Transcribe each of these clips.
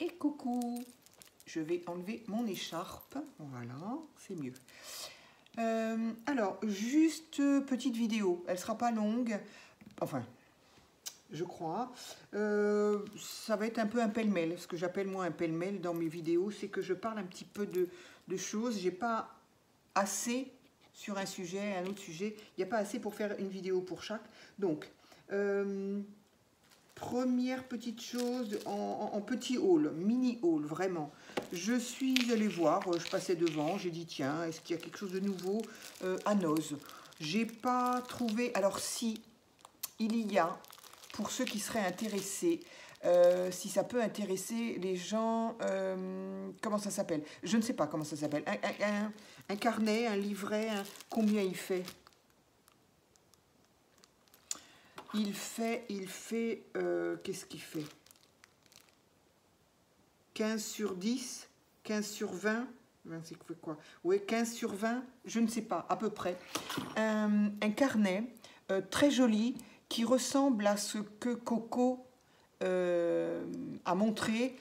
Et coucou, je vais enlever mon écharpe, voilà, c'est mieux. Alors, juste petite vidéo, elle sera pas longue, enfin, je crois. Ça va être un peu un pêle-mêle. Ce que j'appelle moi un pêle-mêle dans mes vidéos, c'est que je parle un petit peu de choses. J'ai pas assez sur un sujet, un autre sujet. Il n'y a pas assez pour faire une vidéo pour chaque. Donc, première petite chose en petit haul, mini haul, vraiment. Je suis allée voir, je passais devant, j'ai dit tiens, est-ce qu'il y a quelque chose de nouveau à Noz? J'ai pas trouvé. Alors si, il y a, pour ceux qui seraient intéressés, si ça peut intéresser les gens, comment ça s'appelle? Je ne sais pas comment ça s'appelle. Un carnet, un livret, combien il fait? Il fait, qu'est-ce qu'il fait? 15 sur 10, 15 sur 20, c'est quoi? Oui, 15 sur 20, je ne sais pas, à peu près. Un carnet très joli qui ressemble à ce que Coco a montré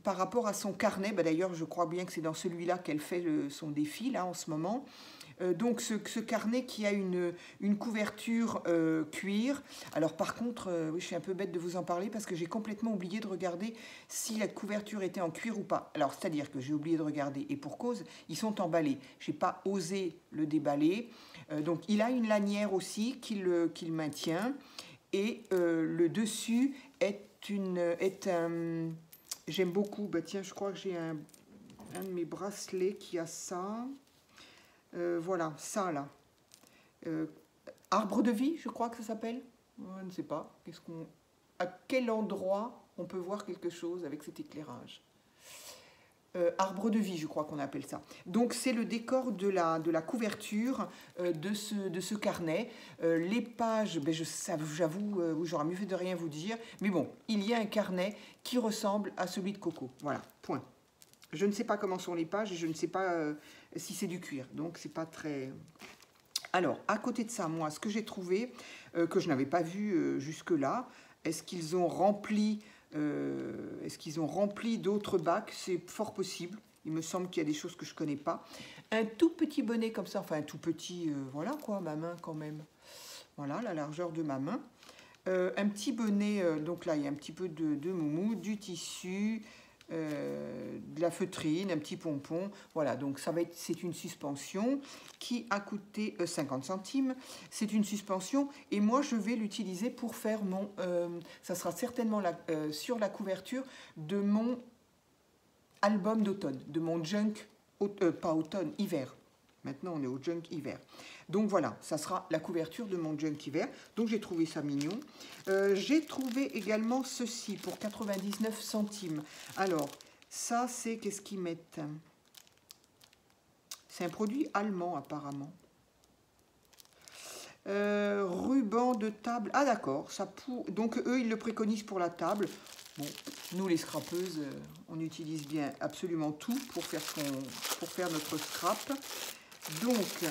par rapport à son carnet. Bah, d'ailleurs, je crois bien que c'est dans celui-là qu'elle fait son défi, là, en ce moment. Donc ce carnet qui a une couverture cuir. Alors par contre, oui, je suis un peu bête de vous en parler parce que j'ai complètement oublié de regarder si la couverture était en cuir ou pas. Alors c'est-à-dire que j'ai oublié de regarder et pour cause, ils sont emballés. Je n'ai pas osé le déballer. Donc il a une lanière aussi qui le maintient et le dessus est un... J'aime beaucoup, bah tiens, je crois que j'ai un de mes bracelets qui a ça. Voilà, ça là. Arbre de vie, je crois que ça s'appelle. Je ne sais pas. À quel endroit on peut voir quelque chose avec cet éclairage? Arbre de vie, je crois qu'on appelle ça. Donc c'est le décor de la couverture de ce carnet. Les pages, ben, j'avoue, j'aurais mieux fait de rien vous dire. Mais bon, il y a un carnet qui ressemble à celui de Coco. Voilà, point. Je ne sais pas comment sont les pages et je ne sais pas si c'est du cuir. Donc, c'est pas très... Alors, à côté de ça, moi, ce que j'ai trouvé, que je n'avais pas vu jusque-là, est-ce qu'ils ont rempli d'autres bacs? C'est fort possible. Il me semble qu'il y a des choses que je ne connais pas. Un tout petit bonnet comme ça, enfin un tout petit, voilà quoi, ma main quand même. Voilà, la largeur de ma main. Un petit bonnet, donc là, il y a un petit peu de moumou, du tissu... de la feutrine, un petit pompon, voilà, donc c'est une suspension qui a coûté 50 centimes, c'est une suspension et moi je vais l'utiliser pour faire ça sera certainement sur la couverture de mon album d'automne, de mon junk, pas automne, hiver. Maintenant, on est au junk hiver. Donc voilà, ça sera la couverture de mon junk hiver. Donc j'ai trouvé ça mignon. J'ai trouvé également ceci pour 99 centimes. Alors, ça, c'est... Qu'est-ce qu'ils mettent? C'est un produit allemand, apparemment. Ruban de table. Ah d'accord, donc eux, ils le préconisent pour la table. Bon, nous, les scrapeuses, on utilise bien absolument tout pour faire notre scrap. Donc,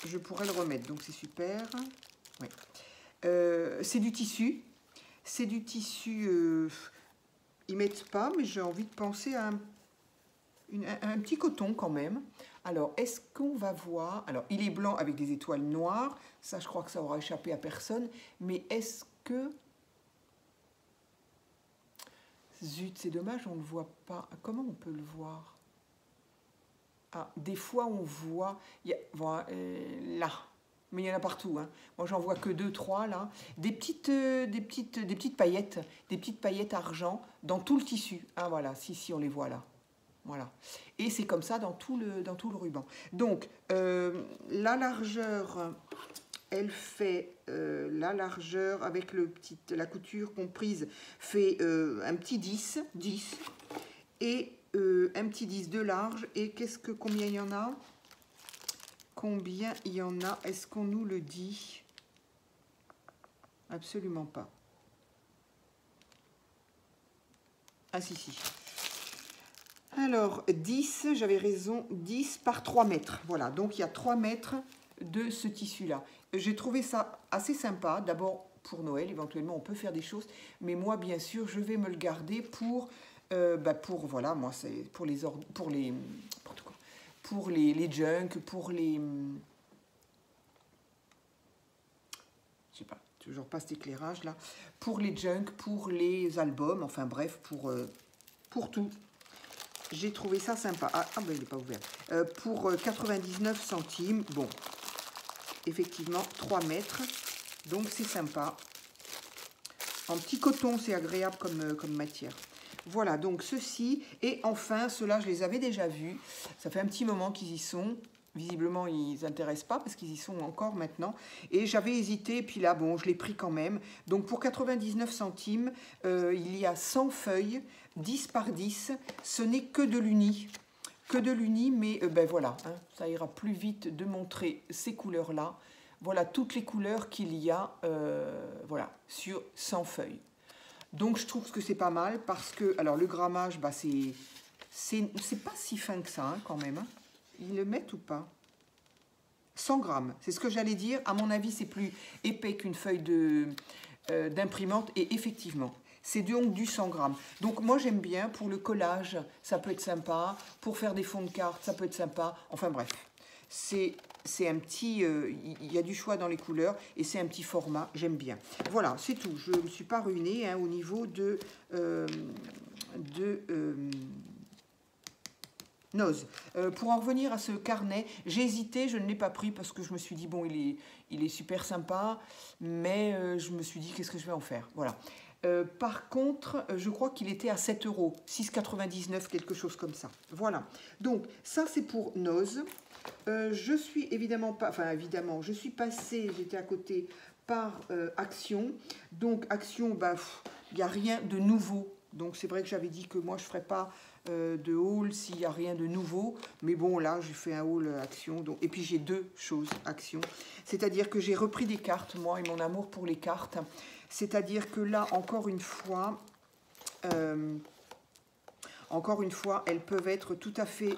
je pourrais le remettre, donc c'est super. Oui. C'est du tissu. C'est du tissu, ils mettent pas, mais j'ai envie de penser à un petit coton quand même. Alors, est-ce qu'on va voir... Alors, il est blanc avec des étoiles noires. Ça, je crois que ça aura échappé à personne. Mais est-ce que... Zut, c'est dommage, on ne le voit pas. Comment on peut le voir? Ah, des fois, on voit... Voilà, là. Mais il y en a partout. Hein. Moi, j'en vois que 2, 3, là. Des petites paillettes. Des petites paillettes argent dans tout le tissu. Ah, voilà. Si, on les voit là. Voilà. Et c'est comme ça dans tout le ruban. Donc, la largeur, elle fait... la largeur avec la couture comprise fait un petit 10. Et... un petit 10 de large. Et combien il y en a? Combien il y en a? Est-ce qu'on nous le dit? Absolument pas. Ah si. Alors, 10, j'avais raison, 10 par 3 mètres. Voilà, donc il y a 3 mètres de ce tissu-là. J'ai trouvé ça assez sympa. D'abord, pour Noël. Éventuellement, on peut faire des choses. Mais moi, bien sûr, je vais me le garder voilà, moi, c'est pour les junk, je sais pas, toujours pas cet éclairage là, pour les junk, pour les albums, enfin bref, pour tout. J'ai trouvé ça sympa. Ah ben il n'est pas ouvert. Pour 99 centimes, bon, effectivement 3 mètres, donc c'est sympa. En petit coton, c'est agréable comme matière. Voilà, donc ceci, et enfin, ceux-là, je les avais déjà vus. Ça fait un petit moment qu'ils y sont. Visiblement, ils n'intéressent pas parce qu'ils y sont encore maintenant. Et j'avais hésité, puis là, bon, je l'ai pris quand même. Donc, pour 99 centimes, il y a 100 feuilles, 10 par 10. Ce n'est que de l'uni. Que de l'uni, mais ben voilà, hein, ça ira plus vite de montrer ces couleurs-là. Voilà toutes les couleurs qu'il y a voilà, sur 100 feuilles. Donc, je trouve que c'est pas mal parce que, alors, le grammage, bah, c'est pas si fin que ça, hein, quand même. Hein. Ils le mettent ou pas? 100 grammes, c'est ce que j'allais dire. À mon avis, c'est plus épais qu'une feuille d'imprimante. Et effectivement, c'est donc du 100 grammes. Donc, moi, j'aime bien. Pour le collage, ça peut être sympa. Pour faire des fonds de cartes, ça peut être sympa. Enfin, bref. C'est un petit... il y a du choix dans les couleurs et c'est un petit format, j'aime bien. Voilà, c'est tout. Je ne me suis pas ruinée hein, au niveau de Noz. Pour en revenir à ce carnet, j'ai hésité, je ne l'ai pas pris parce que je me suis dit, bon, il est super sympa, mais je me suis dit, qu'est-ce que je vais en faire? Voilà. Par contre, je crois qu'il était à 7 €, 6,99 €, quelque chose comme ça. Voilà. Donc, ça, c'est pour Noz. Je suis évidemment pas, enfin évidemment, je suis passée, j'étais à côté par Action. Donc Action, bah, il n'y a rien de nouveau. Donc c'est vrai que j'avais dit que moi je ne ferais pas de haul s'il n'y a rien de nouveau. Mais bon là, j'ai fait un haul Action. Donc, et puis j'ai deux choses Action. C'est-à-dire que j'ai repris des cartes, moi, et mon amour pour les cartes. C'est-à-dire que là, encore une fois, elles peuvent être tout à fait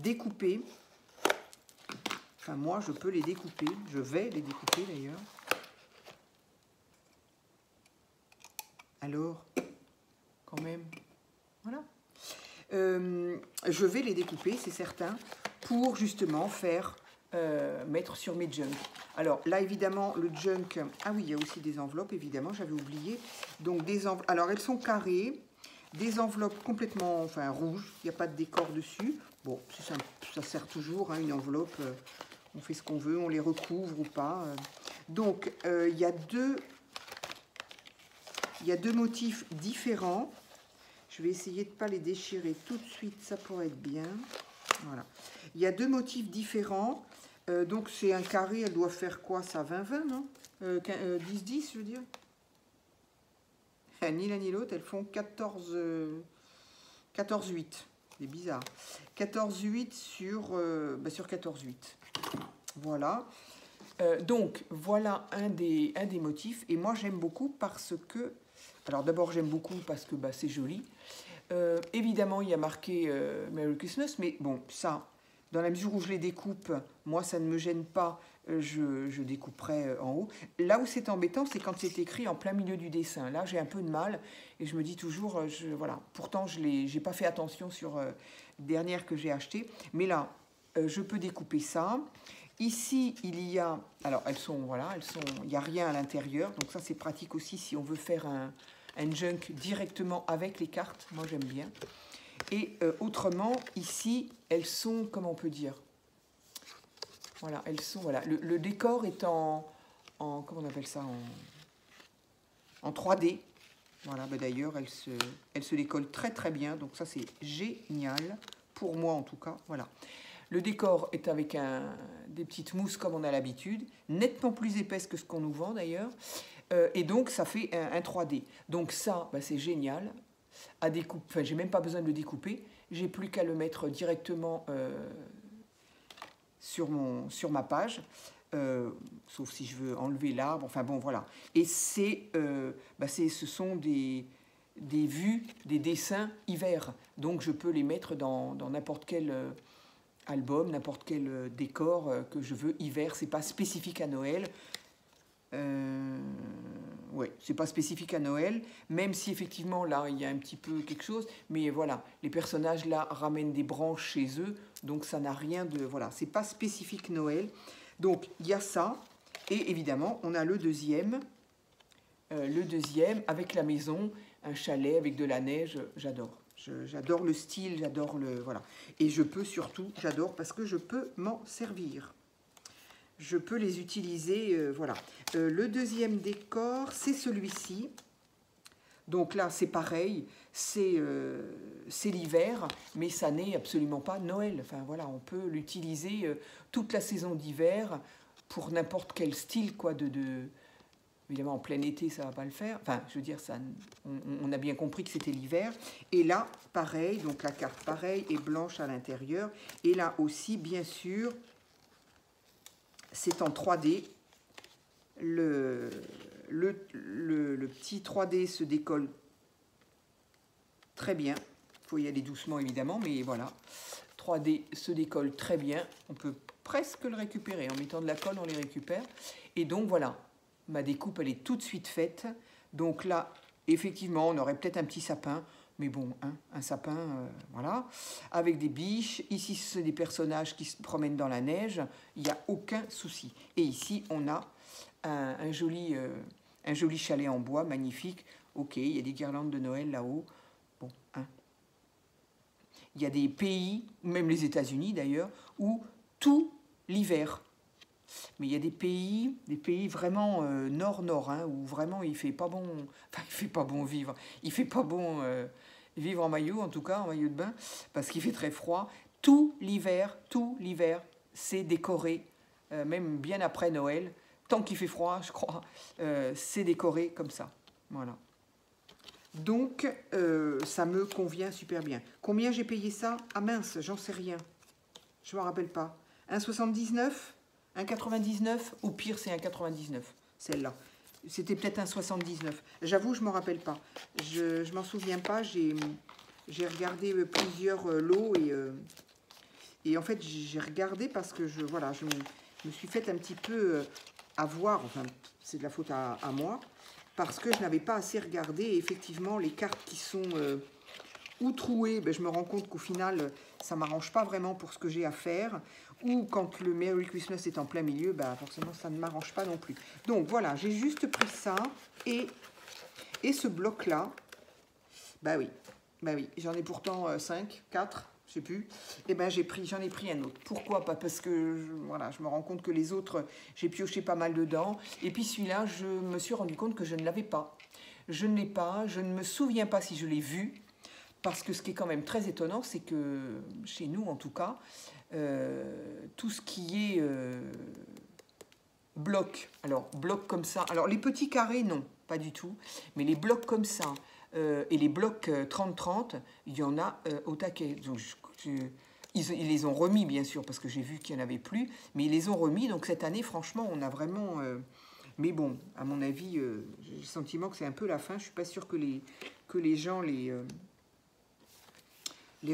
découpées. Enfin, moi, je peux les découper. Je vais les découper, d'ailleurs. Alors, quand même, voilà. Je vais les découper, c'est certain, pour justement faire mettre sur mes junks. Alors, là, évidemment, le junk... Ah oui, il y a aussi des enveloppes, évidemment, j'avais oublié. Donc, des enveloppes... Alors, elles sont carrées. Des enveloppes complètement, enfin, rouges. Il n'y a pas de décor dessus. Bon, ça sert toujours, hein, une enveloppe... on fait ce qu'on veut, on les recouvre ou pas. Donc, il y a deux motifs différents. Je vais essayer de ne pas les déchirer tout de suite, ça pourrait être bien. Voilà. Il y a deux motifs différents. Donc, c'est un carré, elle doit faire quoi ça? 20-20, non 10-10, je veux dire. Ni l'un ni l'autre, elles font 14-8. C'est bizarre. 14-8 sur 14-8. Voilà. Donc, voilà un des motifs. Et moi, j'aime beaucoup parce que... Alors, d'abord, j'aime beaucoup parce que bah, c'est joli. Évidemment, il y a marqué Merry Christmas. Mais bon, ça, dans la mesure où je les découpe, moi, ça ne me gêne pas. Je découperai en haut. Là où c'est embêtant, c'est quand c'est écrit en plein milieu du dessin. Là, j'ai un peu de mal. Et je me dis toujours... voilà. Pourtant, je n'ai pas fait attention sur dernière que j'ai achetée. Mais là, je peux découper ça. Ici, il y a... Alors, il n'y a rien à l'intérieur. Donc ça, c'est pratique aussi si on veut faire un junk directement avec les cartes. Moi, j'aime bien. Et autrement, ici, elles sont, comment on peut dire? Voilà, elles sont... Voilà. Le décor est en comment on appelle ça? En 3D. Voilà, bah d'ailleurs, elle se décolle très, très bien. Donc ça, c'est génial. Pour moi, en tout cas. Voilà. Le décor est avec des petites mousses comme on a l'habitude, nettement plus épaisse que ce qu'on nous vend d'ailleurs, et donc ça fait un 3D. Donc ça, bah, c'est génial. À découper, enfin, j'ai même pas besoin de le découper, j'ai plus qu'à le mettre directement sur ma page, sauf si je veux enlever l'arbre. Enfin bon, voilà. Et ce sont des vues, des dessins hiver. Donc je peux les mettre dans n'importe quel album, n'importe quel décor que je veux hiver. C'est pas spécifique à Noël. Ouais, c'est pas spécifique à Noël, même si effectivement là il y a un petit peu quelque chose, mais voilà, les personnages là ramènent des branches chez eux, donc ça n'a rien de, voilà, c'est pas spécifique Noël. Donc il y a ça, et évidemment on a le deuxième avec la maison, un chalet avec de la neige, j'adore. J'adore le style, j'adore le, voilà, et je peux surtout, j'adore parce que je peux m'en servir. Je peux les utiliser, voilà. Le deuxième décor, c'est celui-ci. Donc là, c'est pareil, c'est l'hiver, mais ça n'est absolument pas Noël. Enfin voilà, on peut l'utiliser toute la saison d'hiver pour n'importe quel style, quoi, Évidemment, en plein été, ça ne va pas le faire. Enfin, je veux dire, ça, on a bien compris que c'était l'hiver. Et là, pareil, donc la carte, pareil, est blanche à l'intérieur. Et là aussi, bien sûr, c'est en 3D. Le petit 3D se décolle très bien. Il faut y aller doucement, évidemment, mais voilà. 3D se décolle très bien. On peut presque le récupérer. En mettant de la colle, on les récupère. Et donc, voilà. Ma découpe, elle est tout de suite faite. Donc là, effectivement, on aurait peut-être un petit sapin. Mais bon, hein, un sapin, voilà, avec des biches. Ici, c'est des personnages qui se promènent dans la neige. Il n'y a aucun souci. Et ici, on a un joli chalet en bois, magnifique. Ok, il y a des guirlandes de Noël là-haut. Bon, hein. Il y a des pays, même les États-Unis d'ailleurs, où tout l'hiver. Mais il y a des pays vraiment nord-nord, hein, où vraiment il fait pas bon. Enfin, il fait pas bon vivre. Il fait pas bon vivre en maillot, en tout cas, en maillot de bain, parce qu'il fait très froid. Tout l'hiver, c'est décoré, même bien après Noël. Tant qu'il fait froid, je crois, c'est décoré comme ça. Voilà. Donc, ça me convient super bien. Combien j'ai payé ça? Ah mince, j'en sais rien. Je ne me rappelle pas. 1,79 1,99, au pire c'est 1,99, celle-là. C'était peut-être 1,79. J'avoue, je ne m'en rappelle pas. Je ne m'en souviens pas. J'ai regardé plusieurs lots et en fait, j'ai regardé parce que je me suis fait un petit peu avoir, enfin, c'est de la faute à moi, parce que je n'avais pas assez regardé. Et effectivement, les cartes qui sont ou trouées, ben, je me rends compte qu'au final, ça ne m'arrange pas vraiment pour ce que j'ai à faire. Ou quand le Merry Christmas est en plein milieu, bah forcément ça ne m'arrange pas non plus. Donc voilà, j'ai juste pris ça et ce bloc-là, bah oui, j'en ai pourtant 5, 4, je sais plus. Et ben j'en ai pris un autre. Pourquoi pas? Parce que voilà, je me rends compte que les autres, j'ai pioché pas mal dedans. Et puis celui-là, je me suis rendu compte que je ne l'avais pas. Je ne l'ai pas, je ne me souviens pas si je l'ai vu. Parce que ce qui est quand même très étonnant, c'est que chez nous en tout cas, tout ce qui est bloc, alors bloc comme ça, alors les petits carrés non, pas du tout, mais les blocs comme ça et les blocs 30-30, il y en a au taquet. Donc, ils les ont remis bien sûr parce que j'ai vu qu'il n'y en avait plus, mais ils les ont remis, donc cette année franchement on a vraiment... mais bon, à mon avis, j'ai le sentiment que c'est un peu la fin, je ne suis pas sûre que les gens les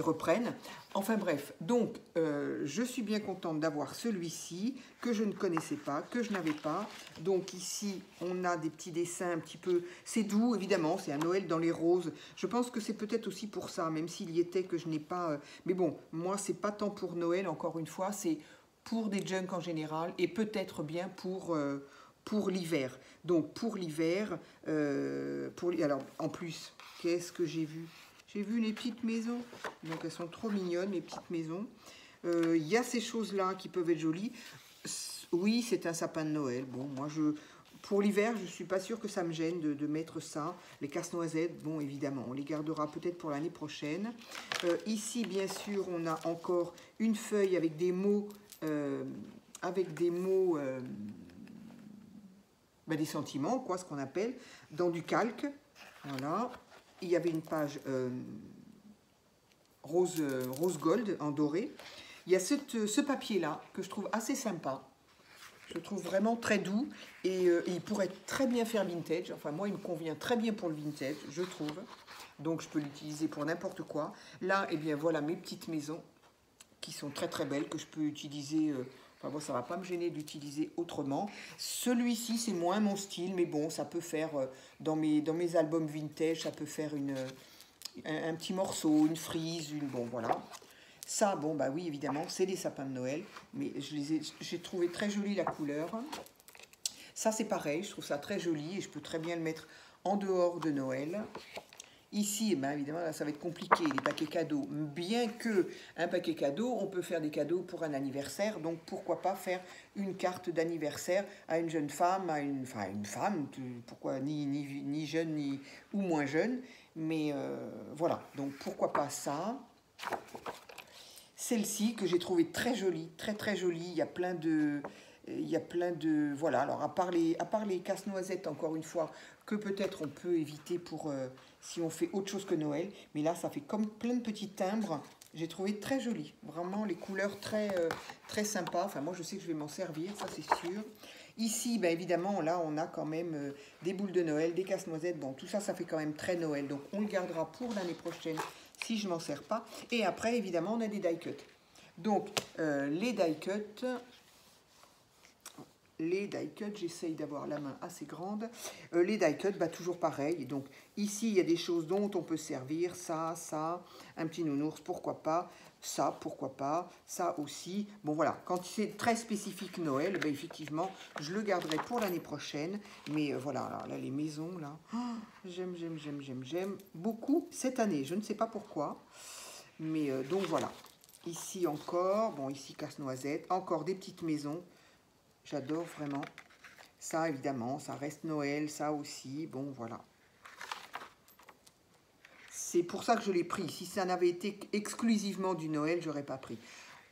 reprennent. Enfin bref, donc je suis bien contente d'avoir celui-ci que je ne connaissais pas, que je n'avais pas. Donc ici, on a des petits dessins un petit peu... C'est doux, évidemment, c'est un Noël dans les roses. Je pense que c'est peut-être aussi pour ça, même s'il y était que je n'ai pas... Mais bon, moi, c'est pas tant pour Noël, encore une fois, c'est pour des junks en général et peut-être bien pour l'hiver. Donc pour l'hiver, alors en plus, qu'est-ce que j'ai vu? J'ai vu les petites maisons, donc elles sont trop mignonnes, les petites maisons. Il y a ces choses-là qui peuvent être jolies. Oui, c'est un sapin de Noël. Bon, moi, pour l'hiver, je ne suis pas sûre que ça me gêne de mettre ça. Les casse-noisettes, bon, évidemment, on les gardera peut-être pour l'année prochaine. Ici, bien sûr, on a encore une feuille avec des mots, des sentiments, quoi, ce qu'on appelle, dans du calque. Voilà. Il y avait une page rose gold en doré. Il y a ce papier-là que je trouve assez sympa. Je le trouve vraiment très doux et il pourrait très bien faire vintage. Enfin, moi, il me convient très bien pour le vintage, je trouve. Donc, je peux l'utiliser pour n'importe quoi. Là, eh bien, voilà mes petites maisons qui sont très très belles, que je peux utiliser Enfin bon, ça ne va pas me gêner d'utiliser autrement. Celui-ci, c'est moins mon style, mais bon, ça peut faire, dans mes albums vintage, ça peut faire un petit morceau, une frise, bon, voilà. Ça, bon, bah oui, évidemment, c'est des sapins de Noël, mais j'ai trouvé très jolie la couleur. Ça, c'est pareil, je trouve ça très joli et je peux très bien le mettre en dehors de Noël. Ici, eh ben, évidemment, là, ça va être compliqué, les paquets cadeaux. Bien que un paquet cadeau, on peut faire des cadeaux pour un anniversaire, donc pourquoi pas faire une carte d'anniversaire à une jeune femme, enfin, une femme, pourquoi ni jeune, ou moins jeune, mais voilà, donc pourquoi pas ça. Celle-ci que j'ai trouvée très jolie, très très jolie, il y a plein de... Voilà, alors à part les casse-noisettes, encore une fois, que peut-être on peut éviter pour si on fait autre chose que Noël. Mais là, ça fait comme plein de petits timbres. J'ai trouvé très joli. Vraiment, les couleurs très sympas. Enfin, moi, je sais que je vais m'en servir, ça c'est sûr. Ici, ben, évidemment, là, on a quand même des boules de Noël, des casse-noisettes. Bon, tout ça, ça fait quand même très Noël. Donc, on le gardera pour l'année prochaine si je ne m'en sers pas. Et après, évidemment, on a des die cuts. Donc, les die cuts... Les die cuts, j'essaye d'avoir la main assez grande. Les die cuts, bah, toujours pareil. Donc ici, il y a des choses dont on peut servir. Ça, un petit nounours, pourquoi pas. Ça, pourquoi pas. Ça aussi. Bon, voilà. Quand c'est très spécifique Noël, bah, effectivement, je le garderai pour l'année prochaine. Mais voilà, alors là, les maisons, là, oh, j'aime beaucoup cette année. Je ne sais pas pourquoi. Mais donc voilà. Ici encore, bon, ici casse-noisette. Encore des petites maisons. J'adore vraiment. Ça, évidemment, ça reste Noël, ça aussi. Bon, voilà. C'est pour ça que je l'ai pris. Si ça n'avait été exclusivement du Noël, je n'aurais pas pris.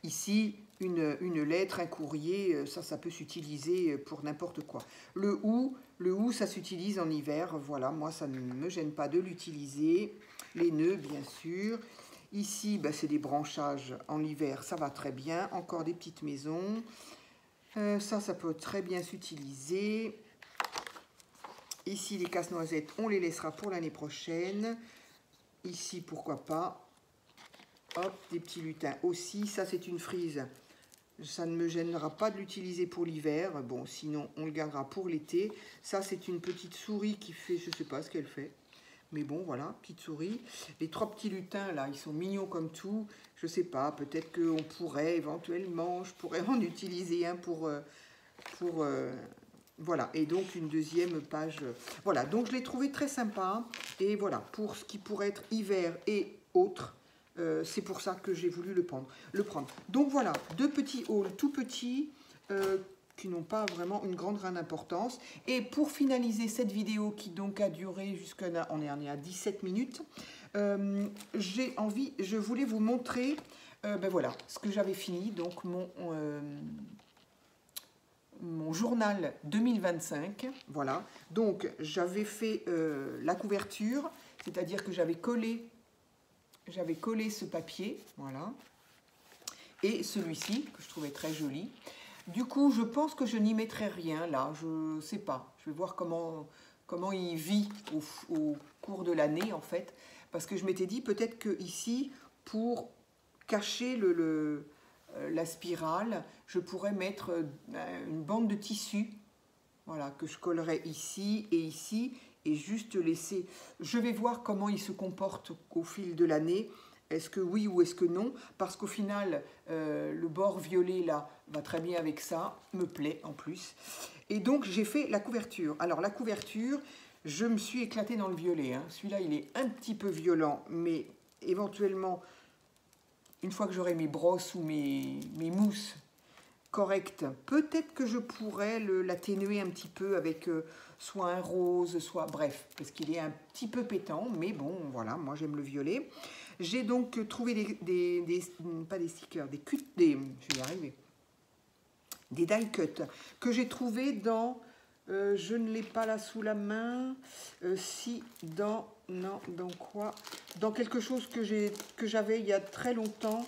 Ici, une lettre, un courrier, ça peut s'utiliser pour n'importe quoi. Le hou, ça s'utilise en hiver. Voilà, moi, ça ne me gêne pas de l'utiliser. Les nœuds, bien sûr. Ici, ben, c'est des branchages en hiver, ça va très bien. Encore des petites maisons. Ça peut très bien s'utiliser. Ici, les casse-noisettes, on les laissera pour l'année prochaine. Ici, pourquoi pas. Hop, des petits lutins aussi. Ça, c'est une frise. Ça ne me gênera pas de l'utiliser pour l'hiver. Bon, sinon, on le gardera pour l'été. Ça, c'est une petite souris qui fait, je ne sais pas ce qu'elle fait. Mais bon, voilà, petite souris. Les 3 petits lutins, là, ils sont mignons comme tout. Je sais pas, peut-être qu'on pourrait éventuellement, je pourrais en utiliser un pour voilà. Et donc, une deuxième page. Voilà, donc je l'ai trouvé très sympa. Et voilà, pour ce qui pourrait être hiver et autres, c'est pour ça que j'ai voulu le prendre. Donc voilà, 2 petits hauls tout petits, qui n'ont pas vraiment une grande importance. Et pour finaliser cette vidéo qui donc a duré jusqu'à... On est à 17 minutes. Je voulais vous montrer ben voilà, ce que j'avais fini. Donc mon journal 2025. Voilà. Donc j'avais fait la couverture, c'est-à-dire que j'avais collé ce papier. Voilà. Et celui-ci, que je trouvais très joli. Du coup, je pense que je n'y mettrai rien là, je ne sais pas. Je vais voir comment il vit au cours de l'année en fait. Parce que je m'étais dit peut-être que ici, pour cacher la spirale, je pourrais mettre une bande de tissu, voilà, que je collerai ici, et juste laisser... Je vais voir comment il se comporte au fil de l'année. Est-ce que oui ou est-ce que non? Parce qu'au final, le bord violet, là, va très bien avec ça, me plaît en plus. Et donc, j'ai fait la couverture. Alors, la couverture, je me suis éclatée dans le violet. Hein. Celui-là, il est un petit peu violent, mais éventuellement, une fois que j'aurai mes brosses ou mes mousses correctes, peut-être que je pourrais l'atténuer un petit peu avec soit un rose, soit... Bref, parce qu'il est un petit peu pétant, mais bon, voilà, moi, j'aime le violet. J'ai donc trouvé pas des stickers, je vais y arriver, des die cuts que j'ai trouvé dans, je ne l'ai pas là sous la main, dans quoi? Dans quelque chose que j'avais il y a très longtemps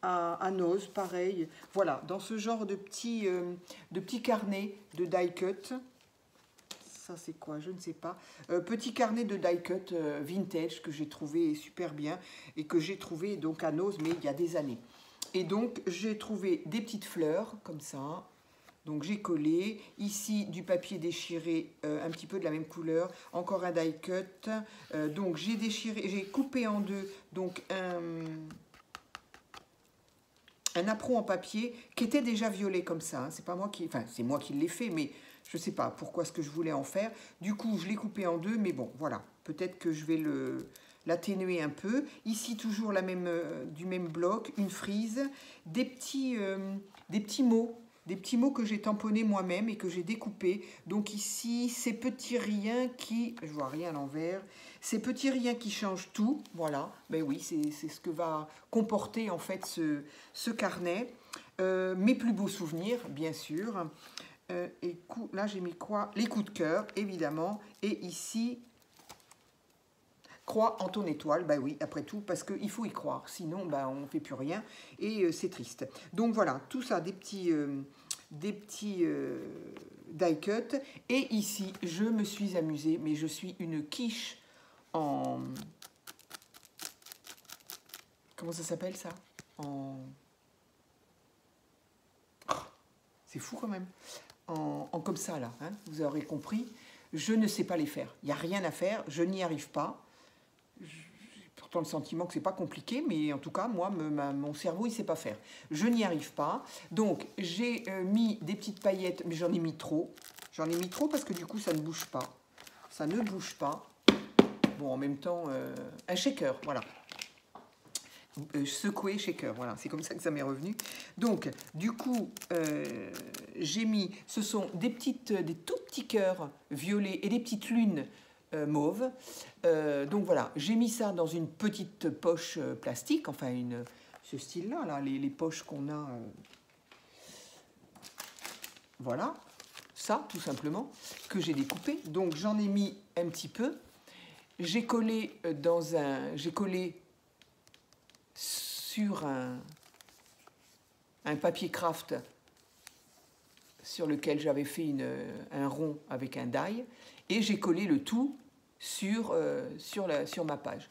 à Noz, pareil. Voilà, dans ce genre de petits carnets de die cut. Ça, c'est quoi? Je ne sais pas. Petit carnet de die cut vintage que j'ai trouvé super bien et que j'ai trouvé donc à Noz, mais il y a des années. Et donc, j'ai trouvé des petites fleurs, comme ça. Donc, j'ai collé. Ici, du papier déchiré, un petit peu de la même couleur. Encore un die cut. Donc, j'ai déchiré, j'ai coupé en deux. Donc, un apron en papier qui était déjà violet comme ça. Hein. C'est pas moi qui... Enfin, c'est moi qui l'ai fait, mais je sais pas pourquoi ce que je voulais en faire. Du coup, je l'ai coupé en deux, mais bon, voilà. Peut-être que je vais l'atténuer un peu. Ici, toujours du même bloc, une frise, des petits mots. Des petits mots que j'ai tamponnés moi-même et que j'ai découpés. Donc ici, ces petits riens qui... Je vois rien à l'envers. Ces petits riens qui changent tout. Voilà. Ben oui, c'est ce que va comporter en fait ce carnet. Mes plus beaux souvenirs, bien sûr. Et là, j'ai mis quoi? Les coups de cœur, évidemment. Et ici... Crois en ton étoile, bah oui, après tout, parce qu'il faut y croire, sinon bah, on ne fait plus rien et c'est triste. Donc voilà, tout ça, des petits die cut. Et ici, je me suis amusée, mais je suis une quiche en... Comment ça s'appelle ça? En... Oh, c'est fou quand même. En comme ça là, hein, vous aurez compris. Je ne sais pas les faire, il n'y a rien à faire, je n'y arrive pas. Pourtant le sentiment que c'est pas compliqué, mais en tout cas, moi, mon cerveau, il sait pas faire. Je n'y arrive pas. Donc, j'ai mis des petites paillettes, mais j'en ai mis trop. J'en ai mis trop parce que du coup, ça ne bouge pas. Ça ne bouge pas. Bon, en même temps, un shaker, voilà. Secouer, shaker, voilà. C'est comme ça que ça m'est revenu. Donc, du coup, j'ai mis... Ce sont des tout petits cœurs violets et des petites lunes mauve. Donc voilà, j'ai mis ça dans une petite poche plastique, enfin ce style-là, là, les poches qu'on a. Voilà, ça tout simplement, que j'ai découpé. Donc j'en ai mis un petit peu. J'ai collé sur un papier craft sur lequel j'avais fait un rond avec un die, et j'ai collé le tout sur ma page.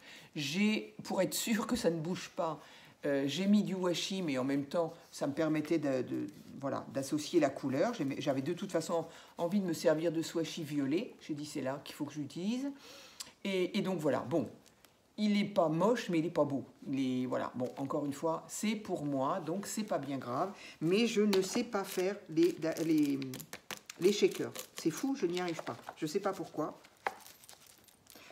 Pour être sûr que ça ne bouge pas, j'ai mis du washi, mais en même temps, ça me permettait voilà, d'associer la couleur. J'avais de toute façon envie de me servir de ce washi violet. J'ai dit, c'est là qu'il faut que j'utilise. Et donc voilà, bon, il n'est pas moche, mais il n'est pas beau. Voilà, bon, encore une fois, c'est pour moi, donc c'est pas bien grave. Mais je ne sais pas faire les shakers. C'est fou, je n'y arrive pas. Je ne sais pas pourquoi.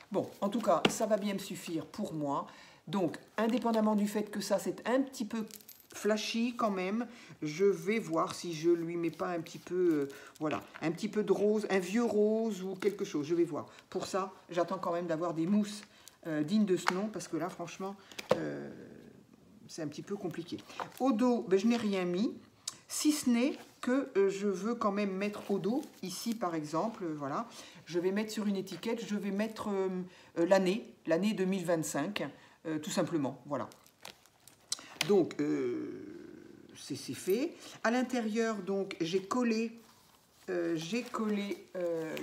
Bon, en tout cas, ça va bien me suffire pour moi. Donc, indépendamment du fait que ça, c'est un petit peu flashy quand même, je vais voir si je lui mets pas un petit peu, voilà, un petit peu de rose, un vieux rose ou quelque chose. Je vais voir. Pour ça, j'attends quand même d'avoir des mousses dignes de ce nom, parce que là, franchement, c'est un petit peu compliqué. Au dos, ben, je n'ai rien mis, si ce n'est que je veux quand même mettre au dos, ici par exemple, voilà, je vais mettre sur une étiquette, je vais mettre l'année 2025, tout simplement, voilà. Donc, c'est fait. À l'intérieur, donc, j'ai collé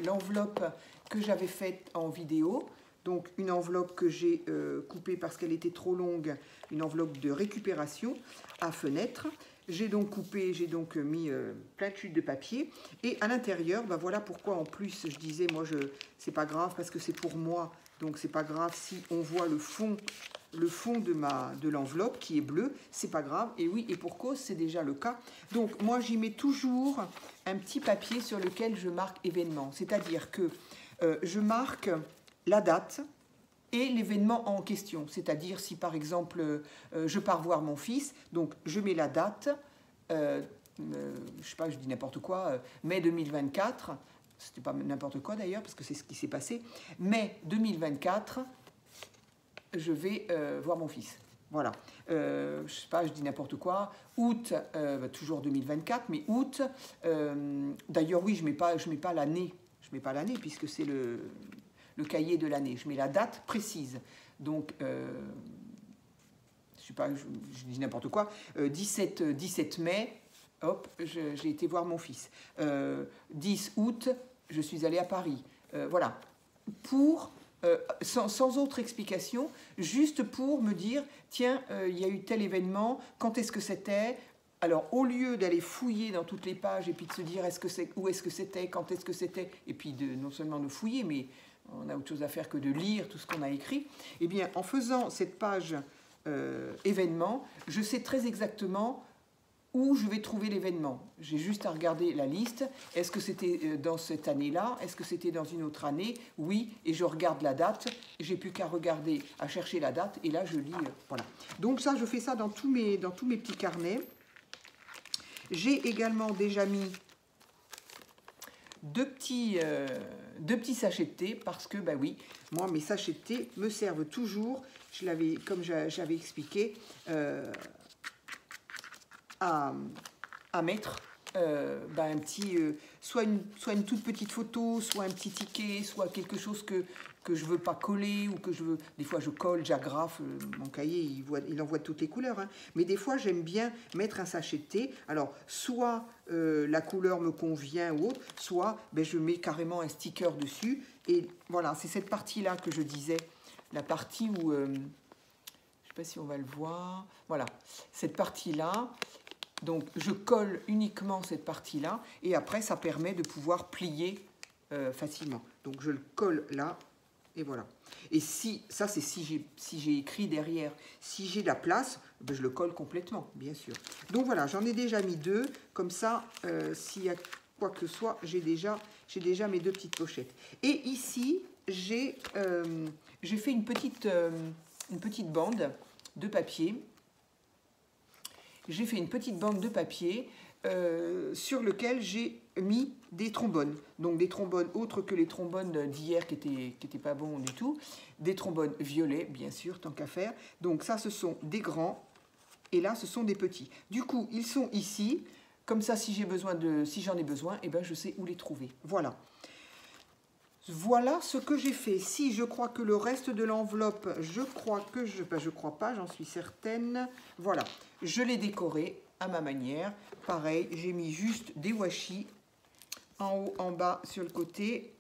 l'enveloppe que j'avais faite en vidéo. Donc, une enveloppe que j'ai coupée parce qu'elle était trop longue, une enveloppe de récupération à fenêtre. J'ai donc coupé, j'ai donc mis plein de chutes de papier. Et à l'intérieur, ben voilà pourquoi en plus je disais, moi, c'est pas grave parce que c'est pour moi. Donc, c'est pas grave si on voit le fond de l'enveloppe qui est bleu, c'est pas grave. Et oui, et pour cause, c'est déjà le cas. Donc, moi, j'y mets toujours un petit papier sur lequel je marque événement. C'est-à-dire que je marque la date et l'événement en question. C'est-à-dire si, par exemple, je pars voir mon fils, donc je mets la date, je sais pas, je dis n'importe quoi, mai 2024, c'était pas n'importe quoi d'ailleurs, parce que c'est ce qui s'est passé, mai 2024, je vais voir mon fils. Voilà. Je sais pas, je dis n'importe quoi. Août, toujours 2024, mais août. D'ailleurs, oui, je mets pas l'année. Je mets pas l'année puisque c'est le cahier de l'année. Je mets la date précise. Donc, je sais pas, je dis n'importe quoi. 17 mai, hop, j'ai été voir mon fils. 10 août, je suis allée à Paris. Voilà. Pour sans autre explication, juste pour me dire, tiens, il y a eu tel événement, quand est-ce que c'était? Alors, au lieu d'aller fouiller dans toutes les pages et puis de se dire où est-ce que c'était, quand est-ce que c'était, et puis non seulement de fouiller, mais on a autre chose à faire que de lire tout ce qu'on a écrit, eh bien, en faisant cette page événement, je sais très exactement où je vais trouver l'événement. J'ai juste à regarder la liste. Est-ce que c'était dans cette année-là? Est-ce que c'était dans une autre année? Oui, et je regarde la date. J'ai plus qu'à regarder, à chercher la date, et là je lis. Voilà. Donc ça, je fais ça dans tous mes petits carnets. J'ai également déjà mis deux petits sachets de thé parce que, bah oui, moi, mes sachets de thé me servent toujours, comme j'avais expliqué, à mettre un petit, soit une toute petite photo, soit un petit ticket, soit quelque chose que je veux pas coller ou que je veux. Des fois, je colle, j'agrafe. Mon cahier, il envoie toutes les couleurs. Hein. Mais des fois, j'aime bien mettre un sachet de thé. Alors, soit la couleur me convient ou autre, soit je mets carrément un sticker dessus. Et voilà, c'est cette partie-là que je disais. La partie où... je ne sais pas si on va le voir. Voilà, cette partie-là... Donc, je colle uniquement cette partie-là et après, ça permet de pouvoir plier facilement. Donc, je le colle là et voilà. Et ça, c'est si j'ai écrit derrière. Si j'ai la place, je le colle complètement, bien sûr. Donc, voilà, j'en ai déjà mis deux. Comme ça, s'il y a quoi que ce soit, j'ai déjà mes deux petites pochettes. Et ici, j'ai fait une petite bande de papier. J'ai fait une petite bande de papier sur lequel j'ai mis des trombones. Donc des trombones autres que les trombones d'hier qui étaient pas bons du tout. Des trombones violets, bien sûr, tant qu'à faire. Donc ça, ce sont des grands et là, ce sont des petits. Du coup, ils sont ici. Comme ça, si j'en ai besoin, eh ben, je sais où les trouver. Voilà. Voilà ce que j'ai fait. Si je crois que le reste de l'enveloppe, je crois pas, j'en suis certaine. Voilà, je l'ai décoré à ma manière. Pareil, j'ai mis juste des washi en haut, en bas, sur le côté.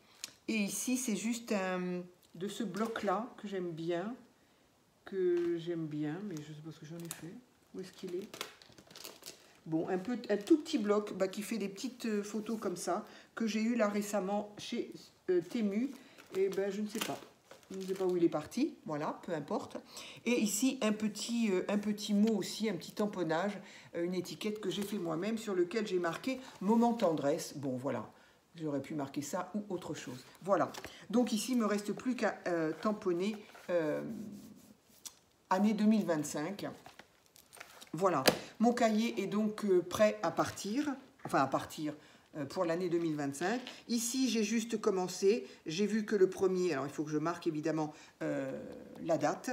Et ici, c'est juste de ce bloc-là que j'aime bien. Mais je ne sais pas ce que j'en ai fait. Où est-ce qu'il est? Bon, un tout petit bloc qui fait des petites photos comme ça, que j'ai eu là récemment chez Temu. Et je ne sais pas. Je ne sais pas où il est parti. Voilà, peu importe. Et ici, un petit mot aussi, un petit tamponnage, une étiquette que j'ai fait moi-même sur lequel j'ai marqué « Moment tendresse ». Bon, voilà. J'aurais pu marquer ça ou autre chose. Voilà. Donc ici, il ne me reste plus qu'à tamponner année 2025. Voilà, mon cahier est donc prêt à partir, pour l'année 2025. Ici, j'ai juste commencé, j'ai vu que le premier, alors il faut que je marque évidemment la date.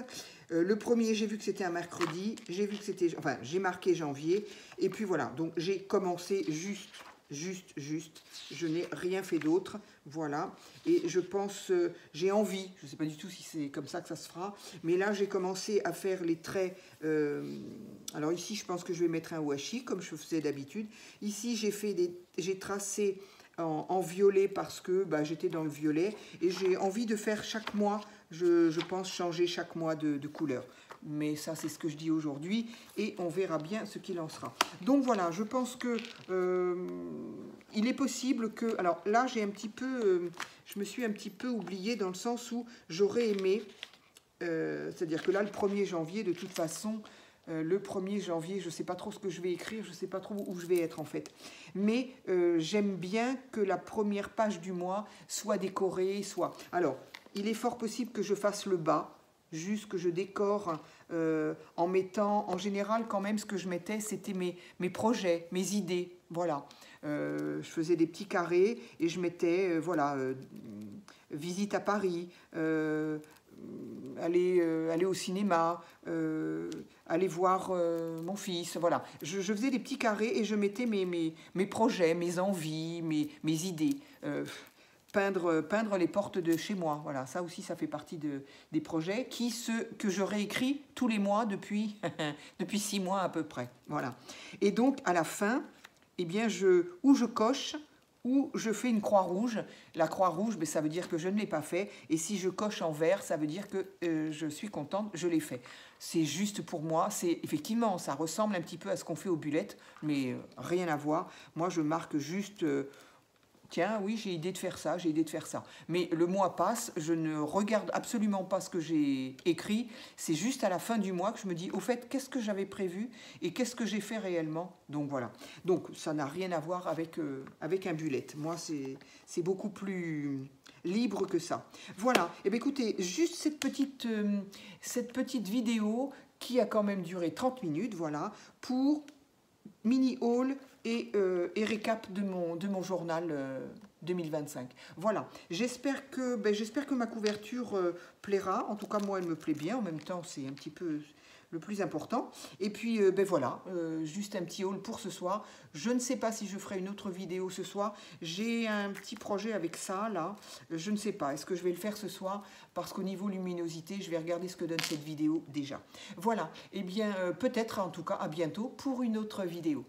Le premier, j'ai vu que c'était un mercredi, j'ai marqué janvier, et puis voilà, donc j'ai commencé juste, je n'ai rien fait d'autre, voilà, et je pense, j'ai envie, je ne sais pas du tout si c'est comme ça que ça se fera, mais là j'ai commencé à faire les traits, alors ici je pense que je vais mettre un washi comme je faisais d'habitude, ici j'ai tracé en violet parce que j'étais dans le violet, et j'ai envie de faire chaque mois, je pense changer chaque mois de couleur. Mais ça, c'est ce que je dis aujourd'hui, et on verra bien ce qu'il en sera. Donc voilà, je pense que il est possible que... Alors là, je me suis un petit peu oubliée dans le sens où j'aurais aimé, c'est-à-dire que là, le 1er janvier, de toute façon, le 1er janvier, je ne sais pas trop ce que je vais écrire, je ne sais pas trop où je vais être en fait. Mais j'aime bien que la première page du mois soit décorée, soit... Alors, il est fort possible que je fasse le bas, juste que je décore en mettant, en général quand même ce que je mettais c'était mes projets, mes idées, voilà. Je faisais des petits carrés et je mettais, visite à Paris, aller au cinéma, aller voir mon fils, voilà. Je faisais des petits carrés et je mettais mes projets, mes envies, mes idées. Peindre les portes de chez moi, voilà, ça aussi ça fait partie des projets que je réécris tous les mois depuis 6 mois à peu près, voilà. Et donc à la fin, eh bien je coche ou je fais une croix rouge. La croix rouge, ben, ça veut dire que je ne l'ai pas fait. Et si je coche en vert, ça veut dire que je suis contente, je l'ai fait. C'est juste pour moi. C'est effectivement, ça ressemble un petit peu à ce qu'on fait aux bulettes, mais rien à voir. Moi, je marque juste... tiens, oui, j'ai idée de faire ça, j'ai idée de faire ça. Mais le mois passe, je ne regarde absolument pas ce que j'ai écrit. C'est juste à la fin du mois que je me dis, au fait, qu'est-ce que j'avais prévu et qu'est-ce que j'ai fait réellement. Donc voilà. Donc ça n'a rien à voir avec, avec un bullet. Moi, c'est beaucoup plus libre que ça. Voilà. Et bien écoutez, juste cette petite vidéo qui a quand même duré 30 minutes, voilà, pour mini haul et récap de mon journal 2025. Voilà, j'espère que ma couverture plaira. En tout cas, moi, elle me plaît bien. En même temps, c'est un petit peu le plus important. Et puis, voilà, juste un petit haul pour ce soir. Je ne sais pas si je ferai une autre vidéo ce soir. J'ai un petit projet avec ça, là. Je ne sais pas. Est-ce que je vais le faire ce soir? Parce qu'au niveau luminosité, je vais regarder ce que donne cette vidéo déjà. Voilà. Eh bien, peut-être, en tout cas, à bientôt pour une autre vidéo.